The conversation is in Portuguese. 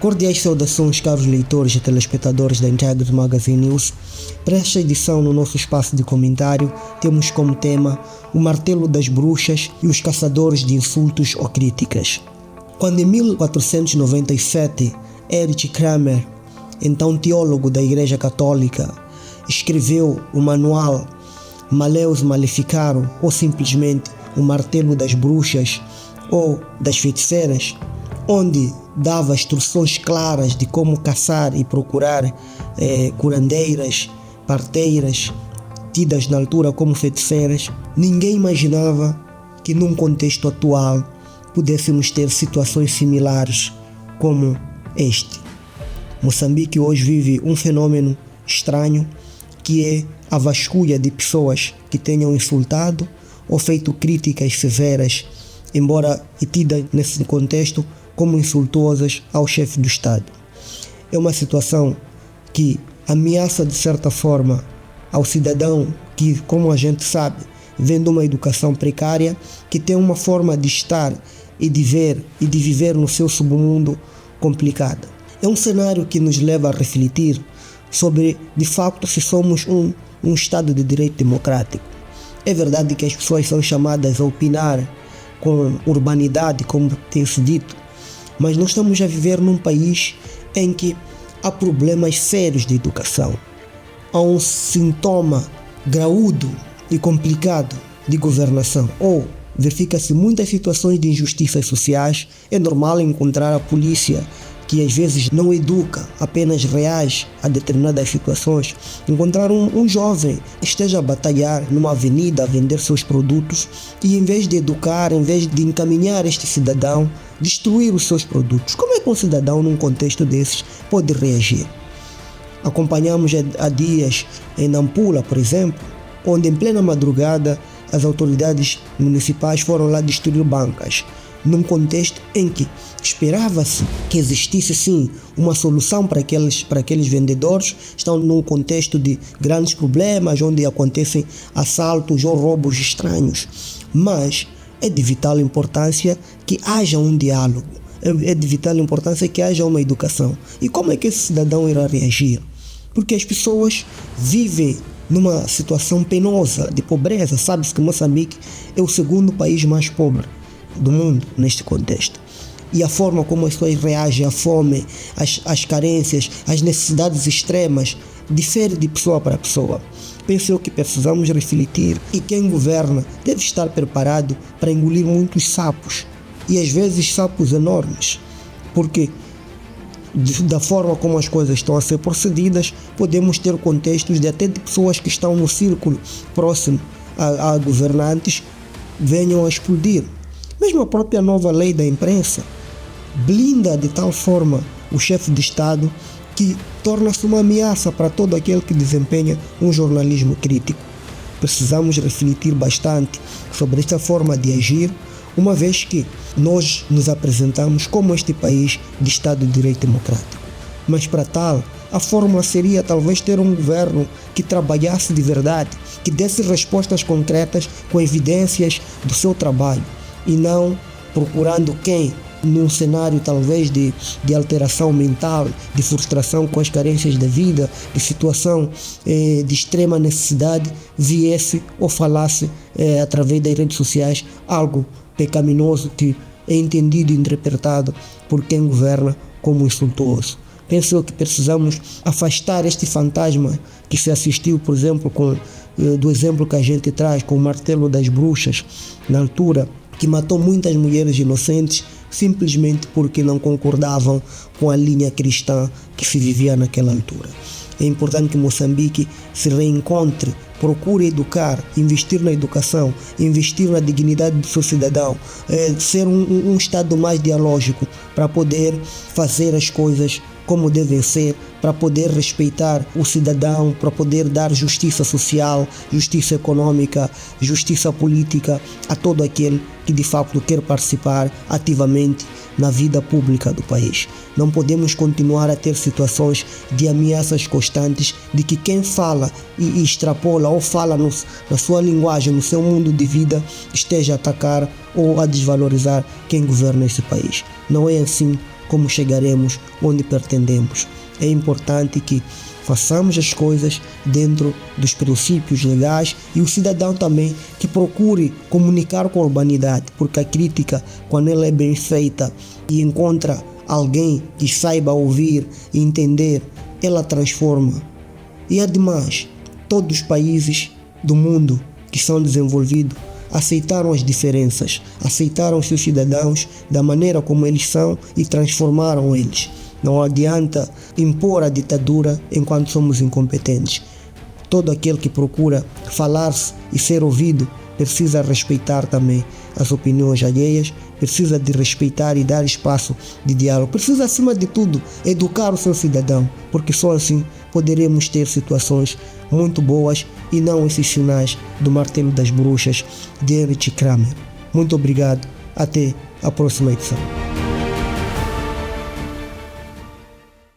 Cordiais saudações, caros leitores e telespectadores da Integrity Magazine News. Para esta edição, no nosso espaço de comentário, temos como tema o martelo das bruxas e os caçadores de insultos ou críticas. Quando em 1497, Erich Kramer, então teólogo da Igreja Católica, escreveu o manual Maleus Maleficarum, ou simplesmente o martelo das bruxas ou das feiticeiras, onde dava instruções claras de como caçar e procurar curandeiras, parteiras, tidas na altura como feiticeiras. Ninguém imaginava que num contexto atual pudéssemos ter situações similares como este. Moçambique hoje vive um fenômeno estranho, que é a vasculha de pessoas que tenham insultado ou feito críticas severas, embora tidas nesse contexto como insultuosas ao chefe do Estado. É uma situação que ameaça de certa forma ao cidadão que, como a gente sabe, vem de uma educação precária, que tem uma forma de estar e de ver e de viver no seu submundo complicada. É um cenário que nos leva a refletir sobre, de facto, se somos um Estado de direito democrático. É verdade que as pessoas são chamadas a opinar com urbanidade, como tem-se dito, mas nós estamos a viver num país em que há problemas sérios de educação. Há um sintoma graúdo e complicado de governação, ou verifica-se muitas situações de injustiças sociais. É normal encontrar a polícia que às vezes não educa, apenas reage a determinadas situações. Encontrar um jovem que esteja a batalhar numa avenida a vender seus produtos e, em vez de educar, em vez de encaminhar este cidadão, destruir os seus produtos. Como é que um cidadão num contexto desses pode reagir? Acompanhamos há dias em Nampula, por exemplo, onde em plena madrugada as autoridades municipais foram lá destruir bancas, num contexto em que esperava-se que existisse sim uma solução para aqueles vendedores. Estão num contexto de grandes problemas, onde acontecem assaltos ou roubos estranhos, mas é de vital importância que haja um diálogo, é de vital importância que haja uma educação. E como é que esse cidadão irá reagir? Porque as pessoas vivem numa situação penosa de pobreza. Sabe-se que Moçambique é o segundo país mais pobre do mundo neste contexto. E a forma como as pessoas reagem à fome, às carências, às necessidades extremas, difere de pessoa para pessoa. Penso eu que precisamos refletir, e quem governa deve estar preparado para engolir muitos sapos, e às vezes sapos enormes, porque da forma como as coisas estão a ser procedidas, podemos ter contextos de até de pessoas que estão no círculo próximo a governantes venham a explodir. Mesmo a própria nova lei da imprensa blinda de tal forma o chefe de Estado que torna-se uma ameaça para todo aquele que desempenha um jornalismo crítico. Precisamos refletir bastante sobre esta forma de agir, uma vez que nós nos apresentamos como este país de Estado de Direito Democrático. Mas para tal, a fórmula seria talvez ter um governo que trabalhasse de verdade, que desse respostas concretas com evidências do seu trabalho, e não procurando quem, num cenário talvez de alteração mental, de frustração com as carências da vida, de situação de extrema necessidade, viesse ou falasse através das redes sociais algo pecaminoso que é entendido e interpretado por quem governa como insultuoso. Penso que precisamos afastar este fantasma que se assistiu, por exemplo, do exemplo que a gente traz com o martelo das bruxas na altura, que matou muitas mulheres inocentes simplesmente porque não concordavam com a linha cristã que se vivia naquela altura. É importante que Moçambique se reencontre, procure educar, investir na educação, investir na dignidade do seu cidadão, ser um Estado mais dialógico para poder fazer as coisas como devem ser, para poder respeitar o cidadão, para poder dar justiça social, justiça econômica, justiça política a todo aquele que de facto quer participar ativamente na vida pública do país. Não podemos continuar a ter situações de ameaças constantes de que quem fala e extrapola ou fala na sua linguagem, no seu mundo de vida, esteja a atacar ou a desvalorizar quem governa esse país. Não é assim como chegaremos onde pretendemos. É importante que façamos as coisas dentro dos princípios legais e o cidadão também que procure comunicar com a urbanidade, porque a crítica, quando ela é bem feita e encontra alguém que saiba ouvir e entender, ela transforma. E ademais, todos os países do mundo que são desenvolvidos aceitaram as diferenças, aceitaram seus cidadãos da maneira como eles são e transformaram eles. Não adianta impor a ditadura enquanto somos incompetentes. Todo aquele que procura falar-se e ser ouvido precisa respeitar também as opiniões alheias, precisa de respeitar e dar espaço de diálogo, precisa acima de tudo educar o seu cidadão, porque só assim poderemos ter situações muito boas e não esses sinais do martelo das bruxas de Erich Kramer. Muito obrigado, até a próxima edição.